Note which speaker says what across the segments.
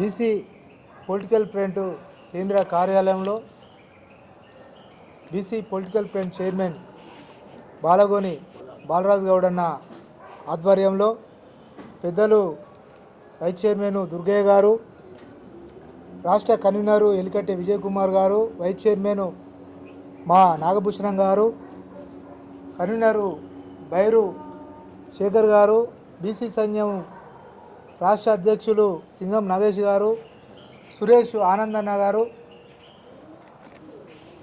Speaker 1: BC political front కేంద్ర కార్యాలయంలో BC political front chairman Balagoni Balaraju Goud అన్న ఆధ్వర్యంలో పెద్దలు వైస్ చైర్మన్ దుర్గయ్య గారు, రాష్ట్ర కన్వీనరు ఎలికట్టె విజయ్ కుమార్ గారు, వైస్ చైర్మన్ మా నాగభూషణం గారు, కన్వీనరు బైరు శేఖర్ గారు, బీసీ సైన్యం రాష్ట్ర అధ్యక్షులు సింగం నాగేష్ గారు, సురేష్ ఆనందన్న గారు,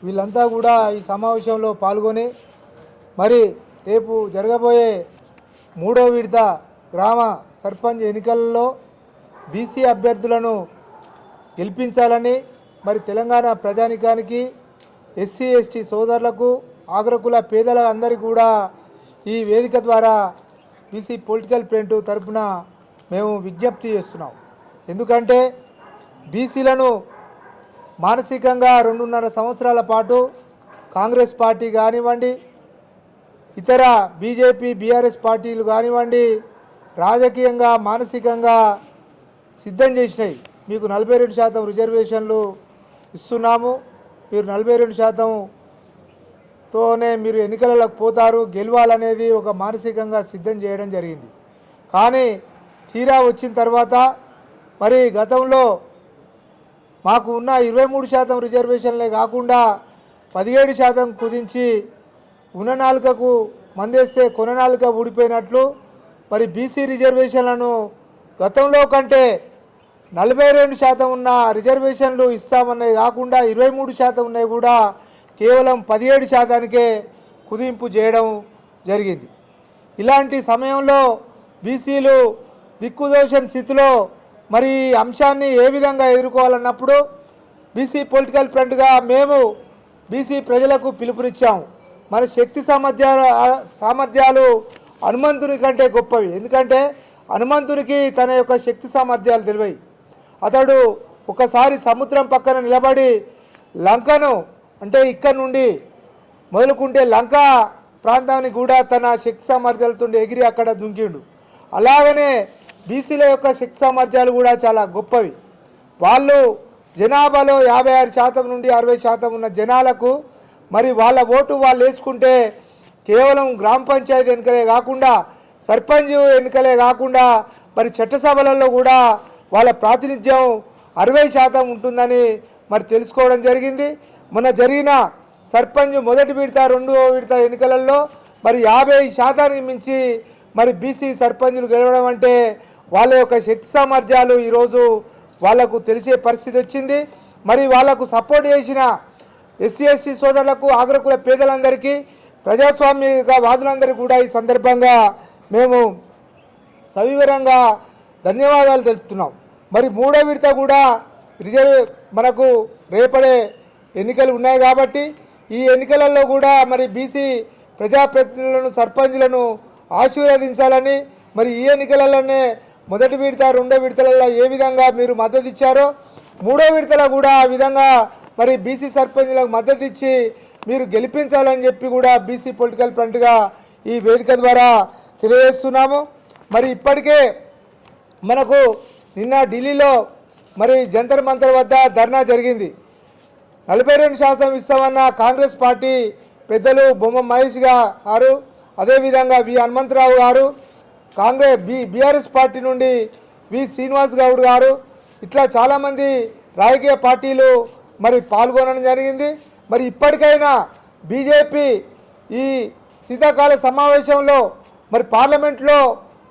Speaker 1: వీళ్ళంతా కూడా ఈ సమావేశంలో పాల్గొని మరి రేపు జరగబోయే 3వ విడత గ్రామ సర్పంచ్ ఎన్నికలలో బీసీ అభ్యర్థులను గెలిపించాలని, మరి తెలంగాణ ప్రజానికానికి, ఎస్సీ ఎస్టీ సోదరులకు, ఆగ్రకుల పేదల అందరికీ కూడా ఈ వేదిక ద్వారా బీసీ పొలిటికల్ ఫ్రంట్ తరఫున మేము విజ్ఞప్తి చేస్తున్నాం. ఎందుకంటే బీసీలను మానసికంగా 2.5 సంవత్సరాల పాటు కాంగ్రెస్ పార్టీ కానివ్వండి, ఇతర బీజేపీ బీఆర్ఎస్ పార్టీలు కానివ్వండి, రాజకీయంగా మానసికంగా సిద్ధం చేసినాయి. మీకు 42% రిజర్వేషన్లు ఇస్తున్నాము, మీరు 42%తోనే మీరు ఎన్నికలకు పోతారు, గెలవాలనేది ఒక మానసికంగా సిద్ధం చేయడం జరిగింది. కానీ తీరా వచ్చిన తర్వాత మరి గతంలో మాకు ఉన్న 23% రిజర్వేషన్లే కాకుండా 17% కుదించి ఉన్న నాలుకకు మందేస్తే కొన నాలుక ఊడిపోయినట్లు మరి బీసీ రిజర్వేషన్లను గతంలో కంటే 42% ఉన్న రిజర్వేషన్లు ఇస్తామన్నవి కాకుండా 23% ఉన్నాయి కూడా కేవలం 17%కే కుదింపు చేయడం జరిగింది. ఇలాంటి సమయంలో బీసీలు దిక్కుదోషణ స్థితిలో మరి అంశాన్ని ఏ విధంగా ఎదుర్కోవాలన్నప్పుడు బీసీ పొలిటికల్ ఫ్రంట్గా మేము బీసీ ప్రజలకు పిలుపునిచ్చాము. మన శక్తి సామర్థ్యాలు హనుమంతుని కంటే గొప్పవి. ఎందుకంటే హనుమంతునికి తన యొక్క శక్తి సామర్థ్యాలు తెలివై అతడు ఒకసారి సముద్రం పక్కన నిలబడి లంకను, అంటే ఇక్కడ నుండి మొదలుకుంటే లంక ప్రాంతానికి కూడా తన శక్తి సామర్థ్యాలతో ఎగిరి అక్కడ దుంకిండు. అలాగనే బీసీల యొక్క శక్తి సామర్థ్యాలు కూడా చాలా గొప్పవి. వాళ్ళు జనాభాలో 56% నుండి 60% ఉన్న జనాలకు మరి వాళ్ళ ఓటు వాళ్ళు వేసుకుంటే కేవలం గ్రామ పంచాయతీ ఎన్నికలే కాకుండా, సర్పంచ్ ఎన్నికలే కాకుండా మరి చట్టసభలలో కూడా వాళ్ళ ప్రాతినిధ్యం 60% ఉంటుందని మరి తెలుసుకోవడం జరిగింది. మొన్న జరిగిన సర్పంచ్ మొదటి విడత 2వ విడత ఎన్నికలలో మరి 50% మించి మరి బీసీ సర్పంచులు గెలవడం అంటే వాళ్ళ యొక్క శక్తి సామర్థ్యాలు ఈరోజు వాళ్లకు తెలిసే పరిస్థితి వచ్చింది. మరి వాళ్లకు సపోర్ట్ చేసిన ఎస్సీ ఎస్టీ సోదరులకు, ఆగ్రకుల పేదలందరికీ, ప్రజాస్వామిక వాదులందరికీ కూడా ఈ సందర్భంగా మేము సవివరంగా ధన్యవాదాలు తెలుపుతున్నాం. మరి 3వ విడత కూడా మనకు రేపడే ఎన్నికలు ఉన్నాయి కాబట్టి ఈ ఎన్నికలలో కూడా మరి బీసీ ప్రజాప్రతినిధులను, సర్పంచులను ఆశీర్వదించాలని, మరి ఈ ఎన్నికలలోనే మొదటి విడత 2వ విడతలలో ఏ విధంగా మీరు మద్దతు ఇచ్చారో 3వ విడతలో కూడా ఆ విధంగా మరి బీసీ సర్పంచులకు మద్దతు ఇచ్చి మీరు గెలిపించాలని చెప్పి కూడా బీసీ పొలిటికల్ ఫ్రంట్గా ఈ వేదిక ద్వారా తెలియజేస్తున్నాము. మరి ఇప్పటికే మనకు నిన్న ఢిల్లీలో మరి జంతర్ మంతర్ వద్ద ధర్నా జరిగింది. 42% ఇస్తామన్న కాంగ్రెస్ పార్టీ పెద్దలు బొమ్మ మహేష్ గారు, అదేవిధంగా వి హనుమంతరావు గారు, బీఆర్ఎస్ పార్టీ నుండి వి శ్రీనివాస్ గౌడ్ గారు, ఇట్లా చాలామంది రాజకీయ పార్టీలు మరి పాల్గొనడం జరిగింది. మరి ఇప్పటికైనా బీజేపీ ఈ శీతాకాల సమావేశంలో మరి పార్లమెంట్లో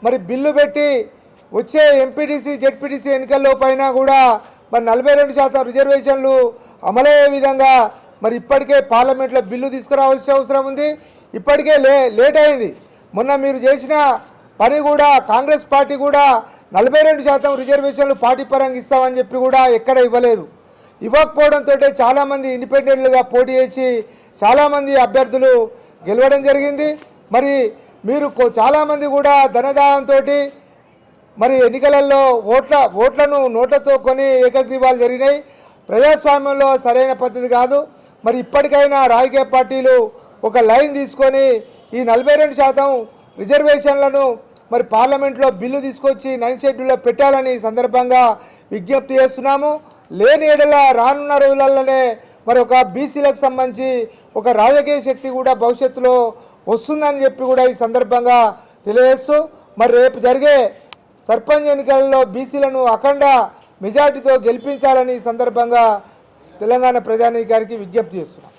Speaker 1: మరి బిల్లు పెట్టి వచ్చే ఎంపీటీసీ జెడ్పీటీసీ ఎన్నికల్లో పైన కూడా మరి 42% రిజర్వేషన్లు అమలయ్యే విధంగా మరి ఇప్పటికే పార్లమెంట్లో బిల్లు తీసుకురావాల్సిన అవసరం ఉంది. ఇప్పటికే లేట్ అయింది. మొన్న మీరు చేసిన పని కూడా కాంగ్రెస్ పార్టీ కూడా 42% రిజర్వేషన్లు పార్టీ పరంగా ఇస్తామని చెప్పి కూడా ఎక్కడ ఇవ్వలేదు. ఇవ్వకపోవడంతో చాలామంది ఇండిపెండెంట్లుగా పోటీ చేసి చాలామంది అభ్యర్థులు గెలవడం జరిగింది. మరి మీరు చాలామంది కూడా ధనదాహంతో మరి ఎన్నికలలో ఓట్లను నోట్లతో కొని ఏకగ్రీవాలు జరిగినాయి. ప్రజాస్వామ్యంలో సరైన పద్ధతి కాదు. మరి ఇప్పటికైనా రాజకీయ పార్టీలు ఒక లైన్ తీసుకొని ఈ 42% రిజర్వేషన్లను మరి పార్లమెంట్లో బిల్లు తీసుకొచ్చి 9th షెడ్యూల్లో పెట్టాలని ఈ సందర్భంగా విజ్ఞప్తి చేస్తున్నాము. లేని ఎడల రానున్న రోజులలోనే మరి ఒక బీసీలకు సంబంధించి ఒక రాజకీయ శక్తి కూడా భవిష్యత్తులో వస్తుందని చెప్పి కూడా ఈ సందర్భంగా తెలియజేస్తూ మరి రేపు జరిగే సర్పంచ్ ఎన్నికలలో బీసీలను అఖండ మెజార్టీతో గెలిపించాలని ఈ సందర్భంగా తెలంగాణ ప్రజానీకానికి విజ్ఞప్తి చేస్తున్నాం.